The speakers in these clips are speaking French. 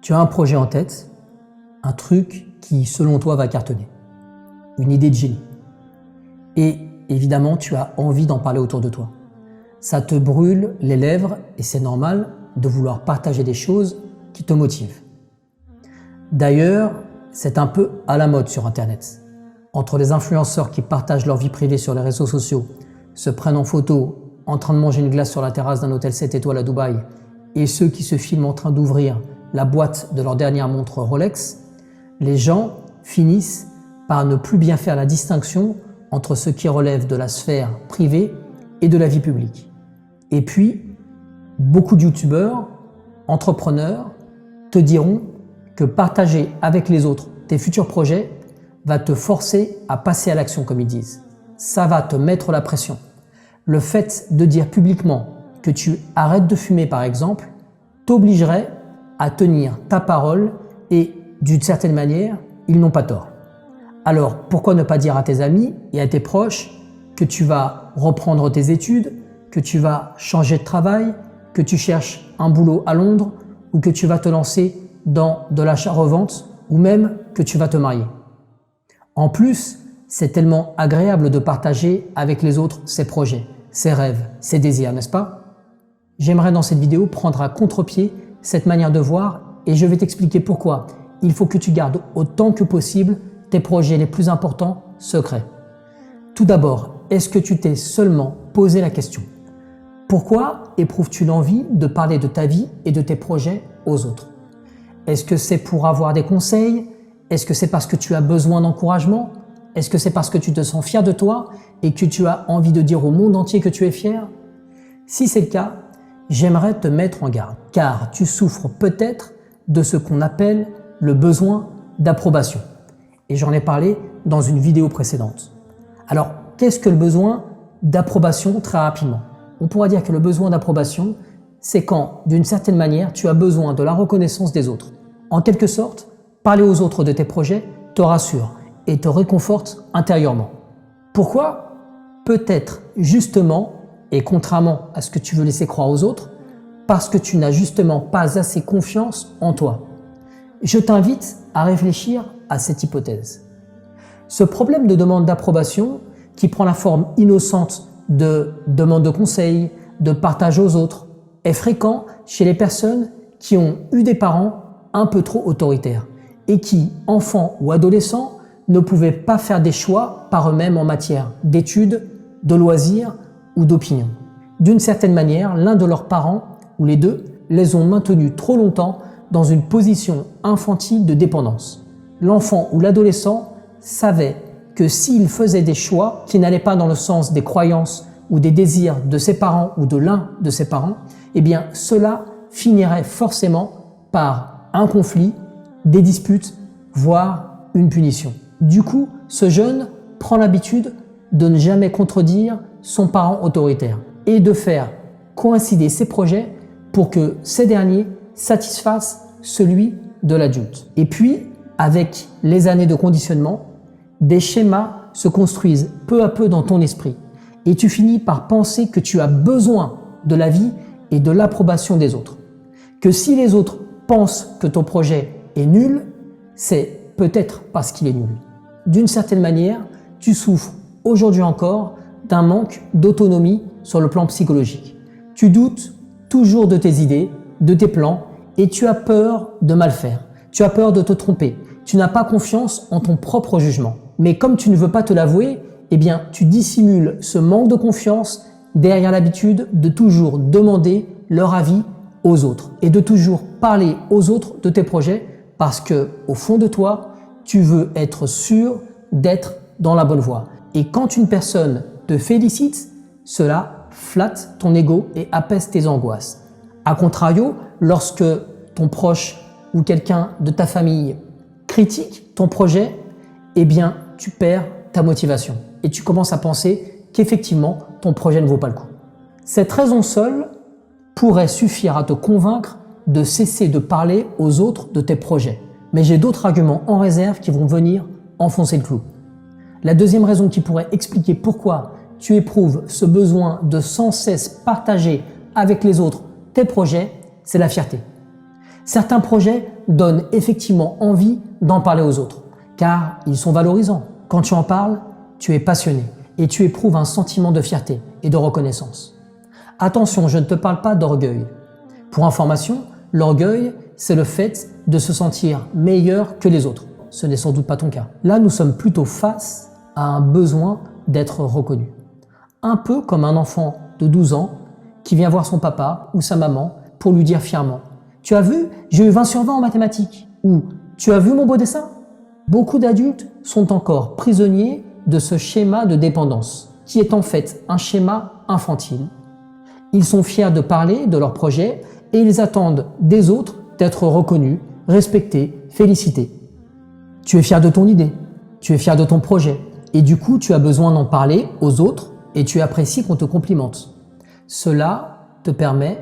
Tu as un projet en tête, un truc qui, selon toi, va cartonner, une idée de génie. Et évidemment, tu as envie d'en parler autour de toi. Ça te brûle les lèvres et c'est normal de vouloir partager des choses qui te motivent. D'ailleurs, c'est un peu à la mode sur Internet. Entre les influenceurs qui partagent leur vie privée sur les réseaux sociaux, se prennent en photo en train de manger une glace sur la terrasse d'un hôtel 7 étoiles à Dubaï, et ceux qui se filment en train d'ouvrir la boîte de leur dernière montre Rolex, les gens finissent par ne plus bien faire la distinction entre ce qui relève de la sphère privée et de la vie publique. Et puis, beaucoup de youtubeurs, entrepreneurs, te diront que partager avec les autres tes futurs projets va te forcer à passer à l'action, comme ils disent. Ça va te mettre la pression. Le fait de dire publiquement que tu arrêtes de fumer, par exemple, t'obligerait à tenir ta parole et, d'une certaine manière, ils n'ont pas tort. Alors, pourquoi ne pas dire à tes amis et à tes proches que tu vas reprendre tes études, que tu vas changer de travail, que tu cherches un boulot à Londres ou que tu vas te lancer dans de l'achat-revente ou même que tu vas te marier. En plus, c'est tellement agréable de partager avec les autres ses projets, ses rêves, ses désirs, n'est-ce pas? J'aimerais dans cette vidéo prendre à contre-pied cette manière de voir et je vais t'expliquer pourquoi il faut que tu gardes autant que possible tes projets les plus importants secrets. Tout d'abord, est-ce que tu t'es seulement posé la question? Pourquoi éprouves-tu l'envie de parler de ta vie et de tes projets aux autres? Est-ce que c'est pour avoir des conseils? Est-ce que c'est parce que tu as besoin d'encouragement? Est-ce que c'est parce que tu te sens fier de toi et que tu as envie de dire au monde entier que tu es fier? Si c'est le cas, j'aimerais te mettre en garde, car tu souffres peut-être de ce qu'on appelle le besoin d'approbation. Et j'en ai parlé dans une vidéo précédente. Alors, qu'est-ce que le besoin d'approbation très rapidement? On pourrait dire que le besoin d'approbation, c'est quand, d'une certaine manière, tu as besoin de la reconnaissance des autres. En quelque sorte, parler aux autres de tes projets te rassure et te réconforte intérieurement. Pourquoi? Peut-être justement, et contrairement à ce que tu veux laisser croire aux autres, parce que tu n'as justement pas assez confiance en toi. Je t'invite à réfléchir à cette hypothèse. Ce problème de demande d'approbation, qui prend la forme innocente de demande de conseil, de partage aux autres, est fréquent chez les personnes qui ont eu des parents un peu trop autoritaires et qui, enfants ou adolescents, ne pouvaient pas faire des choix par eux-mêmes en matière d'études, de loisirs ou d'opinion. D'une certaine manière, l'un de leurs parents, ou les deux, les ont maintenus trop longtemps dans une position infantile de dépendance. L'enfant ou l'adolescent savait que s'il faisait des choix qui n'allaient pas dans le sens des croyances ou des désirs de ses parents ou de l'un de ses parents, eh bien cela finirait forcément par un conflit, des disputes, voire une punition. Du coup, ce jeune prend l'habitude de ne jamais contredire son parent autoritaire et de faire coïncider ses projets pour que ces derniers satisfassent celui de l'adulte. Et puis, avec les années de conditionnement, des schémas se construisent peu à peu dans ton esprit et tu finis par penser que tu as besoin de la vie et de l'approbation des autres. Que si les autres pensent que ton projet est nul, c'est peut-être parce qu'il est nul. D'une certaine manière, tu souffres aujourd'hui encore d'un manque d'autonomie sur le plan psychologique. Tu doutes toujours de tes idées, de tes plans et tu as peur de mal faire. Tu as peur de te tromper. Tu n'as pas confiance en ton propre jugement. Mais comme tu ne veux pas te l'avouer, eh bien, tu dissimules ce manque de confiance derrière l'habitude de toujours demander leur avis aux autres et de toujours parler aux autres de tes projets parce que, au fond de toi, tu veux être sûr d'être dans la bonne voie. Et quand une personne te félicite, cela flatte ton ego et apaise tes angoisses. A contrario, lorsque ton proche ou quelqu'un de ta famille critique ton projet, eh bien, tu perds ta motivation et tu commences à penser qu'effectivement, ton projet ne vaut pas le coup. Cette raison seule pourrait suffire à te convaincre de cesser de parler aux autres de tes projets. Mais j'ai d'autres arguments en réserve qui vont venir enfoncer le clou. La deuxième raison qui pourrait expliquer pourquoi tu éprouves ce besoin de sans cesse partager avec les autres tes projets, c'est la fierté. Certains projets donnent effectivement envie d'en parler aux autres, car ils sont valorisants. Quand tu en parles, tu es passionné et tu éprouves un sentiment de fierté et de reconnaissance. Attention, je ne te parle pas d'orgueil. Pour information, l'orgueil, c'est le fait de se sentir meilleur que les autres. Ce n'est sans doute pas ton cas. Là, nous sommes plutôt face à un besoin d'être reconnu. Un peu comme un enfant de 12 ans qui vient voir son papa ou sa maman pour lui dire fièrement « Tu as vu, j'ai eu 20 sur 20 en mathématiques » ou « Tu as vu mon beau dessin ?» Beaucoup d'adultes sont encore prisonniers de ce schéma de dépendance, qui est en fait un schéma infantile. Ils sont fiers de parler de leur projet et ils attendent des autres d'être reconnus, respectés, félicités. Tu es fier de ton idée, tu es fier de ton projet et du coup tu as besoin d'en parler aux autres et tu apprécies qu'on te complimente. Cela te permet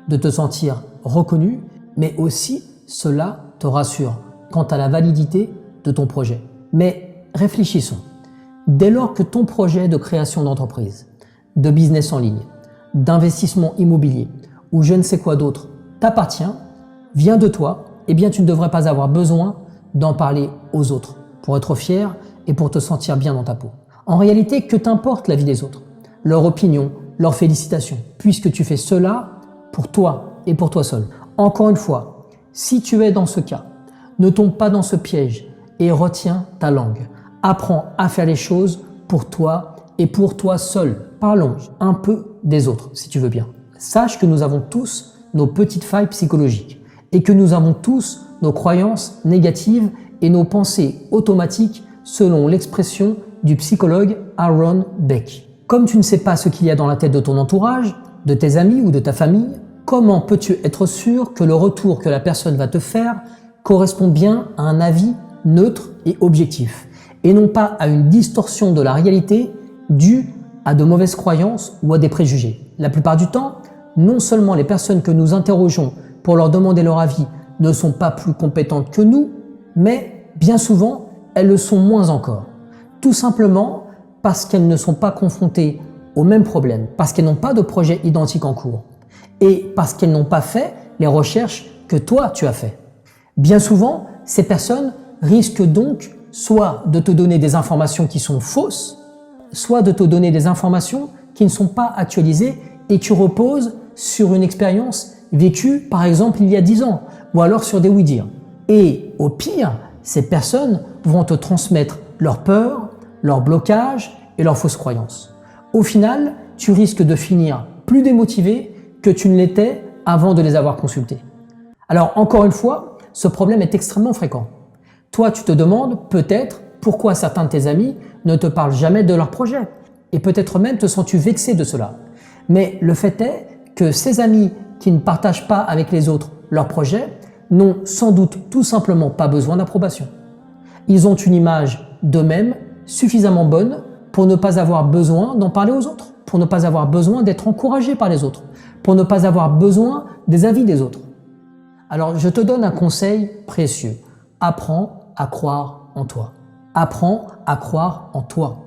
de te sentir reconnu, mais aussi cela te rassure quant à la validité de ton projet. Mais réfléchissons. Dès lors que ton projet de création d'entreprise, de business en ligne, d'investissement immobilier ou je ne sais quoi d'autre t'appartient, vient de toi, eh bien tu ne devrais pas avoir besoin d'en parler aux autres pour être fier et pour te sentir bien dans ta peau. En réalité, que t'importe la vie des autres, leur opinion, leurs félicitations, puisque tu fais cela pour toi et pour toi seul. Encore une fois, si tu es dans ce cas, ne tombe pas dans ce piège et retiens ta langue. Apprends à faire les choses pour toi et pour toi seul. Parlons un peu des autres, si tu veux bien. Sache que nous avons tous nos petites failles psychologiques et que nous avons tous nos croyances négatives et nos pensées automatiques selon l'expression du psychologue Aaron Beck. Comme tu ne sais pas ce qu'il y a dans la tête de ton entourage, de tes amis ou de ta famille, comment peux-tu être sûr que le retour que la personne va te faire correspond bien à un avis neutre et objectif et non pas à une distorsion de la réalité due à de mauvaises croyances ou à des préjugés? La plupart du temps, non seulement les personnes que nous interrogeons pour leur demander leur avis ne sont pas plus compétentes que nous, mais bien souvent, elles le sont moins encore. Tout simplement parce qu'elles ne sont pas confrontées aux mêmes problèmes, parce qu'elles n'ont pas de projet identique en cours et parce qu'elles n'ont pas fait les recherches que toi tu as fait. Bien souvent, ces personnes risquent donc soit de te donner des informations qui sont fausses, soit de te donner des informations qui ne sont pas actualisées et qui reposent sur une expérience vécue par exemple il y a 10 ans ou alors sur des oui-dire. Et au pire, ces personnes vont te transmettre leurs peurs, leurs blocages et leurs fausses croyances. Au final, tu risques de finir plus démotivé que tu ne l'étais avant de les avoir consultés. Alors encore une fois, ce problème est extrêmement fréquent. Toi, tu te demandes peut-être pourquoi certains de tes amis ne te parlent jamais de leur projet. Et peut-être même te sens-tu vexé de cela. Mais le fait est que ces amis qui ne partagent pas avec les autres leur projet n'ont sans doute tout simplement pas besoin d'approbation. Ils ont une image d'eux-mêmes suffisamment bonne pour ne pas avoir besoin d'en parler aux autres, pour ne pas avoir besoin d'être encouragés par les autres, pour ne pas avoir besoin des avis des autres. Alors je te donne un conseil précieux. Apprends à croire en toi. Apprends à croire en toi.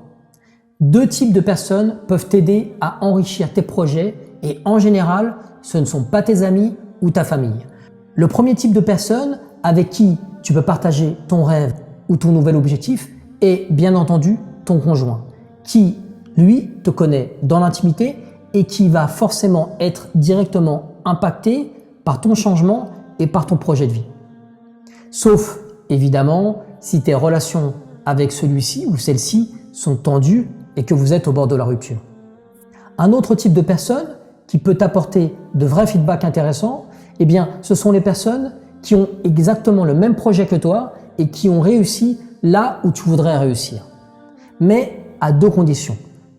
2 types de personnes peuvent t'aider à enrichir tes projets et en général, ce ne sont pas tes amis ou ta famille. Le premier type de personne avec qui tu peux partager ton rêve ou ton nouvel objectif est bien entendu ton conjoint, qui, lui, te connaît dans l'intimité et qui va forcément être directement impacté par ton changement et par ton projet de vie. Sauf, évidemment, si tes relations avec celui-ci ou celle-ci sont tendues et que vous êtes au bord de la rupture. Un autre type de personne qui peut t'apporter de vrais feedbacks intéressants, eh bien, ce sont les personnes qui ont exactement le même projet que toi et qui ont réussi là où tu voudrais réussir. Mais à 2 conditions.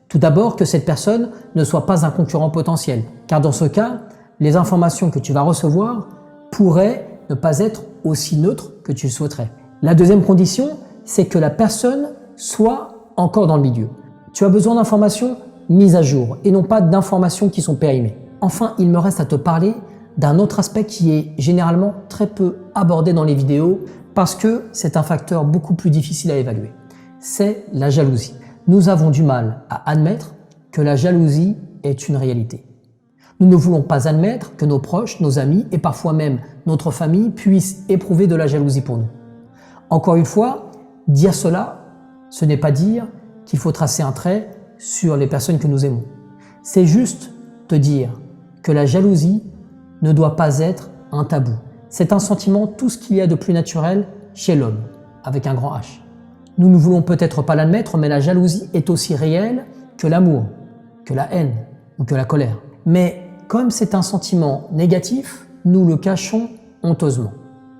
Tout d'abord, que cette personne ne soit pas un concurrent potentiel, car dans ce cas, les informations que tu vas recevoir pourraient ne pas être aussi neutres que tu le souhaiterais. La deuxième condition, c'est que la personne soit encore dans le milieu. Tu as besoin d'informations mises à jour et non pas d'informations qui sont périmées. Enfin, il me reste à te parler d'un autre aspect qui est généralement très peu abordé dans les vidéos parce que c'est un facteur beaucoup plus difficile à évaluer. C'est la jalousie. Nous avons du mal à admettre que la jalousie est une réalité. Nous ne voulons pas admettre que nos proches, nos amis et parfois même notre famille puissent éprouver de la jalousie pour nous. Encore une fois, dire cela, ce n'est pas dire qu'il faut tracer un trait sur les personnes que nous aimons. C'est juste te dire que la jalousie ne doit pas être un tabou. C'est un sentiment, tout ce qu'il y a de plus naturel chez l'homme, avec un grand H. Nous ne voulons peut-être pas l'admettre, mais la jalousie est aussi réelle que l'amour, que la haine ou que la colère. Mais comme c'est un sentiment négatif, nous le cachons honteusement.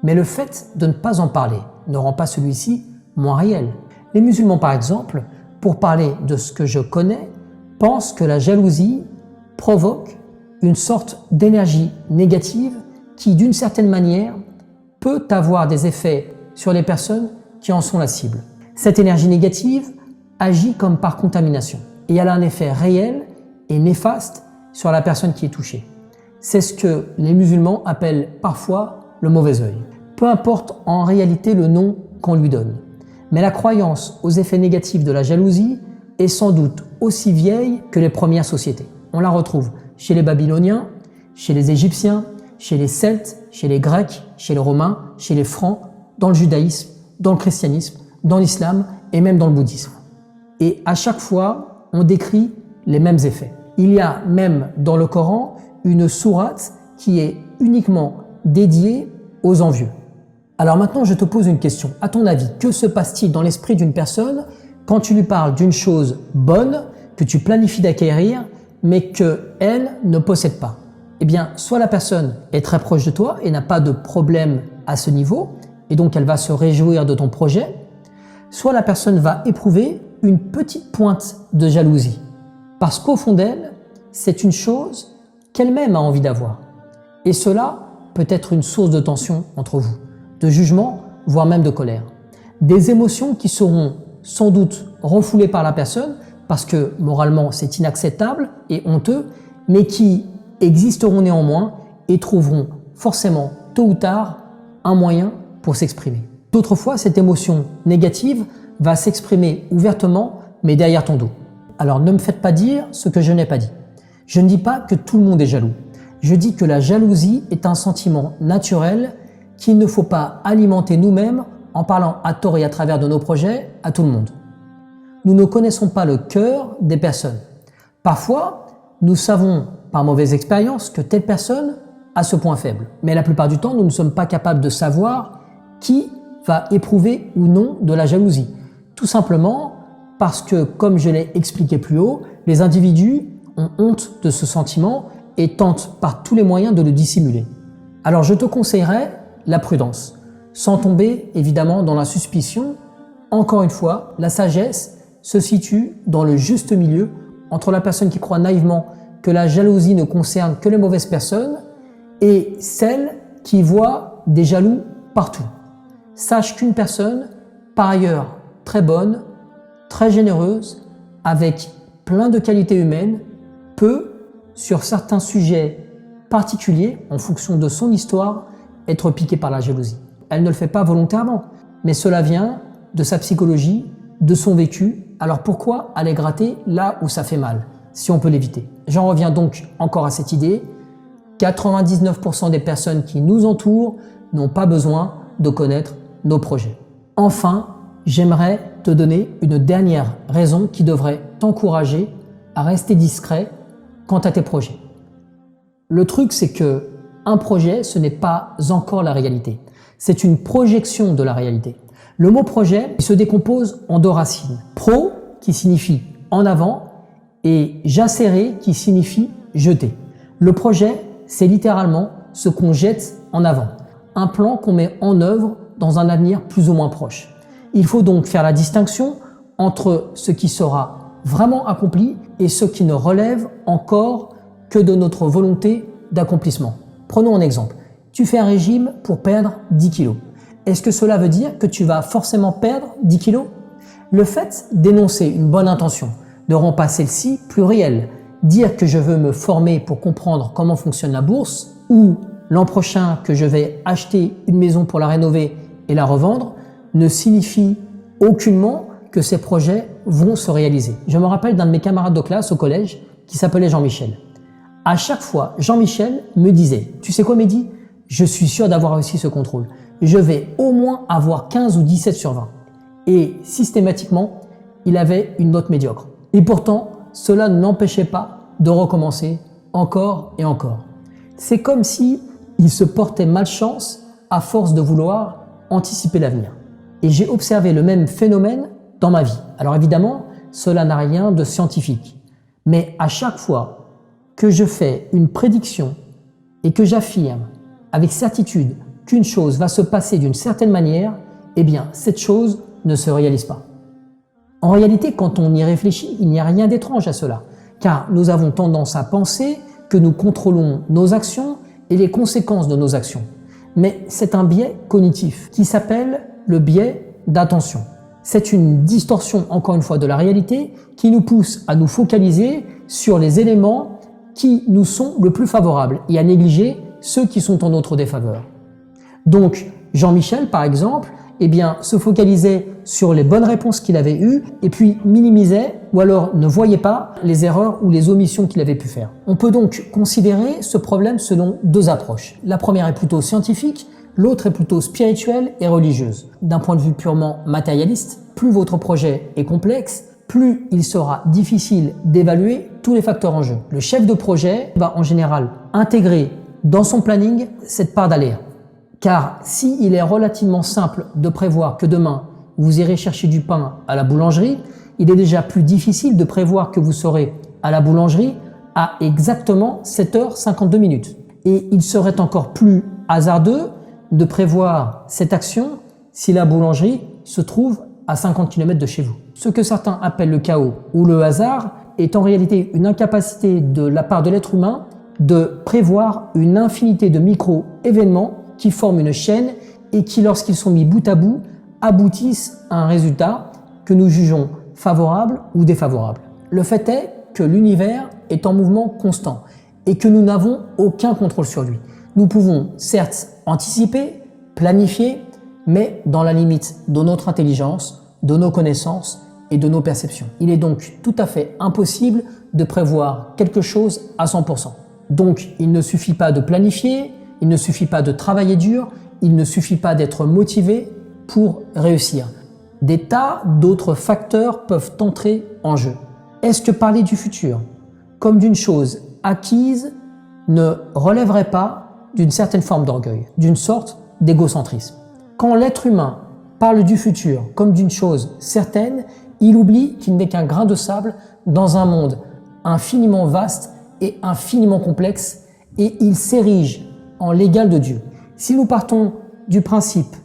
Mais le fait de ne pas en parler ne rend pas celui-ci moins réel. Les musulmans, par exemple, pour parler de ce que je connais, pensent que la jalousie provoque une sorte d'énergie négative qui, d'une certaine manière, peut avoir des effets sur les personnes qui en sont la cible. Cette énergie négative agit comme par contamination et elle a un effet réel et néfaste sur la personne qui est touchée. C'est ce que les musulmans appellent parfois le mauvais œil. Peu importe en réalité le nom qu'on lui donne, mais la croyance aux effets négatifs de la jalousie est sans doute aussi vieille que les premières sociétés. On la retrouve chez les Babyloniens, chez les Égyptiens, chez les Celtes, chez les Grecs, chez les Romains, chez les Francs, dans le judaïsme, dans le christianisme, dans l'islam et même dans le bouddhisme. Et à chaque fois, on décrit les mêmes effets. Il y a même dans le Coran une sourate qui est uniquement dédiée aux envieux. Alors maintenant, je te pose une question. À ton avis, que se passe-t-il dans l'esprit d'une personne quand tu lui parles d'une chose bonne que tu planifies d'acquérir, mais qu'elle ne possède pas? Eh bien, soit la personne est très proche de toi et n'a pas de problème à ce niveau, et donc elle va se réjouir de ton projet, soit la personne va éprouver une petite pointe de jalousie, parce qu'au fond d'elle, c'est une chose qu'elle-même a envie d'avoir. Et cela peut être une source de tension entre vous, de jugement, voire même de colère. Des émotions qui seront sans doute refoulées par la personne, parce que moralement c'est inacceptable et honteux, mais qui existeront néanmoins et trouveront forcément, tôt ou tard, un moyen pour s'exprimer. D'autres fois, cette émotion négative va s'exprimer ouvertement, mais derrière ton dos. Alors ne me faites pas dire ce que je n'ai pas dit. Je ne dis pas que tout le monde est jaloux. Je dis que la jalousie est un sentiment naturel qu'il ne faut pas alimenter nous-mêmes en parlant à tort et à travers de nos projets à tout le monde. Nous ne connaissons pas le cœur des personnes. Parfois, nous savons par mauvaise expérience que telle personne a ce point faible. Mais la plupart du temps, nous ne sommes pas capables de savoir qui va éprouver ou non de la jalousie. Tout simplement parce que, comme je l'ai expliqué plus haut, les individus ont honte de ce sentiment et tentent par tous les moyens de le dissimuler. Alors je te conseillerais la prudence, sans tomber évidemment dans la suspicion. Encore une fois, la sagesse se situe dans le juste milieu entre la personne qui croit naïvement que la jalousie ne concerne que les mauvaises personnes et celle qui voit des jaloux partout. Sache qu'une personne, par ailleurs très bonne, très généreuse, avec plein de qualités humaines, peut, sur certains sujets particuliers, en fonction de son histoire, être piquée par la jalousie. Elle ne le fait pas volontairement, mais cela vient de sa psychologie, de son vécu. Alors pourquoi aller gratter là où ça fait mal, si on peut l'éviter? J'en reviens donc encore à cette idée. 99% des personnes qui nous entourent n'ont pas besoin de connaître nos projets. Enfin, j'aimerais te donner une dernière raison qui devrait t'encourager à rester discret quant à tes projets. Le truc, c'est que un projet, ce n'est pas encore la réalité. C'est une projection de la réalité. Le mot projet se décompose en deux racines. Pro, qui signifie en avant, et jacere, qui signifie jeter. Le projet, c'est littéralement ce qu'on jette en avant. Un plan qu'on met en œuvre dans un avenir plus ou moins proche. Il faut donc faire la distinction entre ce qui sera vraiment accompli et ce qui ne relève encore que de notre volonté d'accomplissement. Prenons un exemple. Tu fais un régime pour perdre 10 kilos. Est-ce que cela veut dire que tu vas forcément perdre 10 kilos? Le fait d'énoncer une bonne intention ne rend pas celle-ci plus réelle. Dire que je veux me former pour comprendre comment fonctionne la bourse ou l'an prochain que je vais acheter une maison pour la rénover et la revendre ne signifie aucunement que ces projets vont se réaliser. Je me rappelle d'un de mes camarades de classe au collège qui s'appelait Jean-Michel. À chaque fois, Jean-Michel me disait « Tu sais quoi Mehdi ? je suis sûr d'avoir réussi ce contrôle. Je vais au moins avoir 15 ou 17 sur 20. Et systématiquement, il avait une note médiocre. Et pourtant, cela ne l'empêchait pas de recommencer encore et encore. C'est comme si il se portait malchance à force de vouloir anticiper l'avenir. Et j'ai observé le même phénomène dans ma vie. Alors évidemment, cela n'a rien de scientifique. Mais à chaque fois que je fais une prédiction et que j'affirme avec certitude qu'une chose va se passer d'une certaine manière, eh bien cette chose ne se réalise pas. En réalité, quand on y réfléchit, il n'y a rien d'étrange à cela, car nous avons tendance à penser que nous contrôlons nos actions et les conséquences de nos actions. Mais c'est un biais cognitif qui s'appelle le biais d'attention. C'est une distorsion, encore une fois, de la réalité qui nous pousse à nous focaliser sur les éléments qui nous sont le plus favorables et à négliger ceux qui sont en notre défaveur. Donc, Jean-Michel, par exemple, se focalisait sur les bonnes réponses qu'il avait eues et puis minimisait ou alors ne voyait pas les erreurs ou les omissions qu'il avait pu faire. On peut donc considérer ce problème selon deux approches. La première est plutôt scientifique, l'autre est plutôt spirituelle et religieuse. D'un point de vue purement matérialiste, plus votre projet est complexe, plus il sera difficile d'évaluer tous les facteurs en jeu. Le chef de projet va en général intégrer dans son planning cette part d'aléa. Car s'il est relativement simple de prévoir que demain, vous irez chercher du pain à la boulangerie, il est déjà plus difficile de prévoir que vous serez à la boulangerie à exactement 7h52. Et il serait encore plus hasardeux de prévoir cette action si la boulangerie se trouve à 50 km de chez vous. Ce que certains appellent le chaos ou le hasard est en réalité une incapacité de la part de l'être humain de prévoir une infinité de micro-événements qui forment une chaîne et qui, lorsqu'ils sont mis bout à bout, aboutissent à un résultat que nous jugeons favorable ou défavorable. Le fait est que l'univers est en mouvement constant et que nous n'avons aucun contrôle sur lui. Nous pouvons certes anticiper, planifier, mais dans la limite de notre intelligence, de nos connaissances et de nos perceptions. Il est donc tout à fait impossible de prévoir quelque chose à 100%. Donc, il ne suffit pas de planifier, il ne suffit pas de travailler dur, il ne suffit pas d'être motivé pour réussir. Des tas d'autres facteurs peuvent entrer en jeu. Est-ce que parler du futur comme d'une chose acquise ne relèverait pas d'une certaine forme d'orgueil, d'une sorte d'égocentrisme? Quand l'être humain parle du futur comme d'une chose certaine, il oublie qu'il n'est qu'un grain de sable dans un monde infiniment vaste et infiniment complexe, et il s'érige en l'égal de Dieu. Si nous partons du principe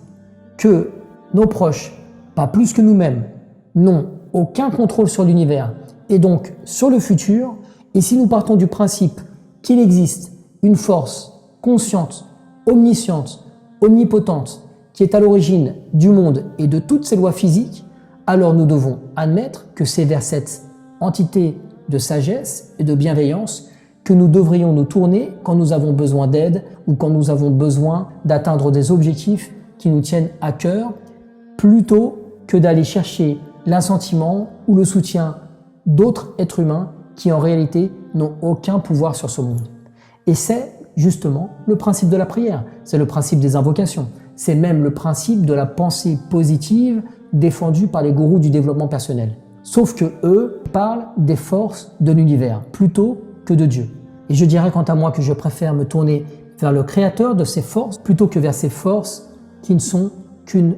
que nos proches, pas plus que nous-mêmes, n'ont aucun contrôle sur l'univers et donc sur le futur, et si nous partons du principe qu'il existe une force consciente, omnisciente, omnipotente, qui est à l'origine du monde et de toutes ces lois physiques, alors nous devons admettre que c'est vers cette entité de sagesse et de bienveillance que nous devrions nous tourner quand nous avons besoin d'aide ou quand nous avons besoin d'atteindre des objectifs qui nous tiennent à cœur, plutôt que d'aller chercher l'assentiment ou le soutien d'autres êtres humains qui en réalité n'ont aucun pouvoir sur ce monde. Et c'est justement le principe de la prière, c'est le principe des invocations, c'est même le principe de la pensée positive défendue par les gourous du développement personnel. Sauf que eux parlent des forces de l'univers plutôt que de Dieu. Et je dirais quant à moi que je préfère me tourner vers le créateur de ces forces plutôt que vers ces forces qui ne sont qu'une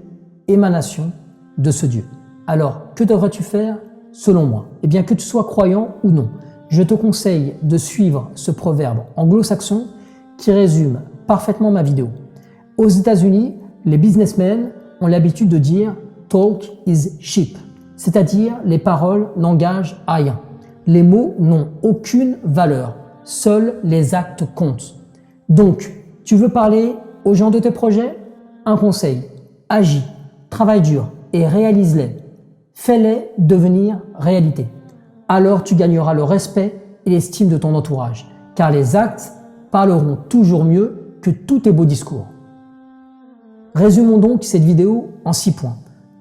émanation de ce Dieu. Alors, que devrais-tu faire selon moi? Eh bien, que tu sois croyant ou non, je te conseille de suivre ce proverbe anglo-saxon qui résume parfaitement ma vidéo. Aux États-Unis, les businessmen ont l'habitude de dire « talk is cheap », c'est-à-dire les paroles n'engagent à rien. Les mots n'ont aucune valeur, seuls les actes comptent. Donc, tu veux parler aux gens de tes projets? Un conseil, agis, travaille dur et réalise-les. Fais-les devenir réalité. Alors tu gagneras le respect et l'estime de ton entourage, car les actes parleront toujours mieux que tous tes beaux discours. Résumons donc cette vidéo en 6 points.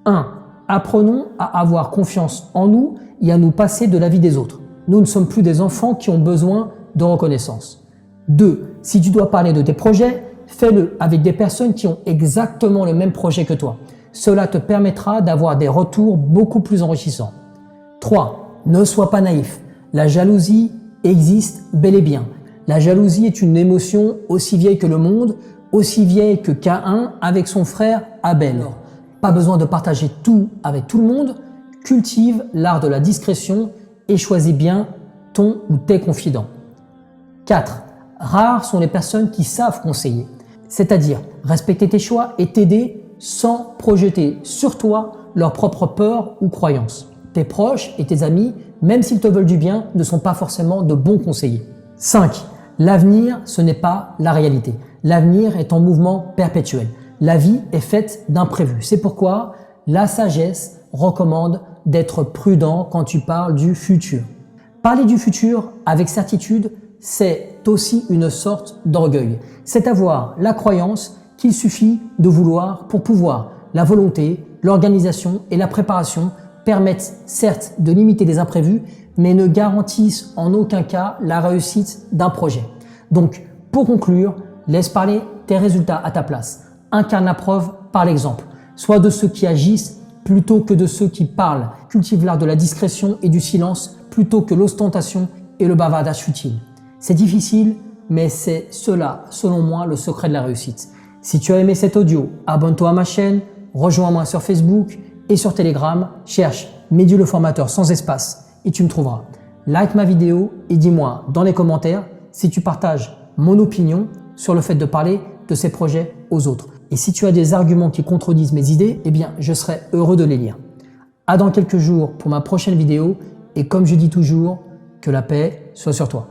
1. Apprenons à avoir confiance en nous et à nous passer de l'avis des autres. Nous ne sommes plus des enfants qui ont besoin de reconnaissance. 2. Si tu dois parler de tes projets, fais-le avec des personnes qui ont exactement le même projet que toi. Cela te permettra d'avoir des retours beaucoup plus enrichissants. 3. Ne sois pas naïf. La jalousie existe bel et bien. La jalousie est une émotion aussi vieille que le monde, aussi vieille que Caïn avec son frère Abel. Pas besoin de partager tout avec tout le monde. Cultive l'art de la discrétion et choisis bien ton ou tes confidents. 4. Rares sont les personnes qui savent conseiller, c'est-à-dire respecter tes choix et t'aider sans projeter sur toi leurs propres peurs ou croyances. Tes proches et tes amis, même s'ils te veulent du bien, ne sont pas forcément de bons conseillers. 5. L'avenir, ce n'est pas la réalité. L'avenir est en mouvement perpétuel. La vie est faite d'imprévus. C'est pourquoi la sagesse recommande d'être prudent quand tu parles du futur. Parler du futur avec certitude, c'est aussi une sorte d'orgueil. C'est avoir la croyance qu'il suffit de vouloir pour pouvoir. La volonté, l'organisation et la préparation permettent certes de limiter les imprévus, mais ne garantissent en aucun cas la réussite d'un projet. Donc, pour conclure, laisse parler tes résultats à ta place. Incarne la preuve par l'exemple. Sois de ceux qui agissent plutôt que de ceux qui parlent. Cultive l'art de la discrétion et du silence plutôt que l'ostentation et le bavardage futile. C'est difficile, mais c'est cela, selon moi, le secret de la réussite. Si tu as aimé cet audio, abonne-toi à ma chaîne, rejoins-moi sur Facebook et sur Telegram, cherche Mehdi le formateur sans espace et tu me trouveras. Like ma vidéo et dis-moi dans les commentaires si tu partages mon opinion sur le fait de parler de ces projets aux autres. Et si tu as des arguments qui contredisent mes idées, eh bien, je serai heureux de les lire. À dans quelques jours pour ma prochaine vidéo et comme je dis toujours, que la paix soit sur toi.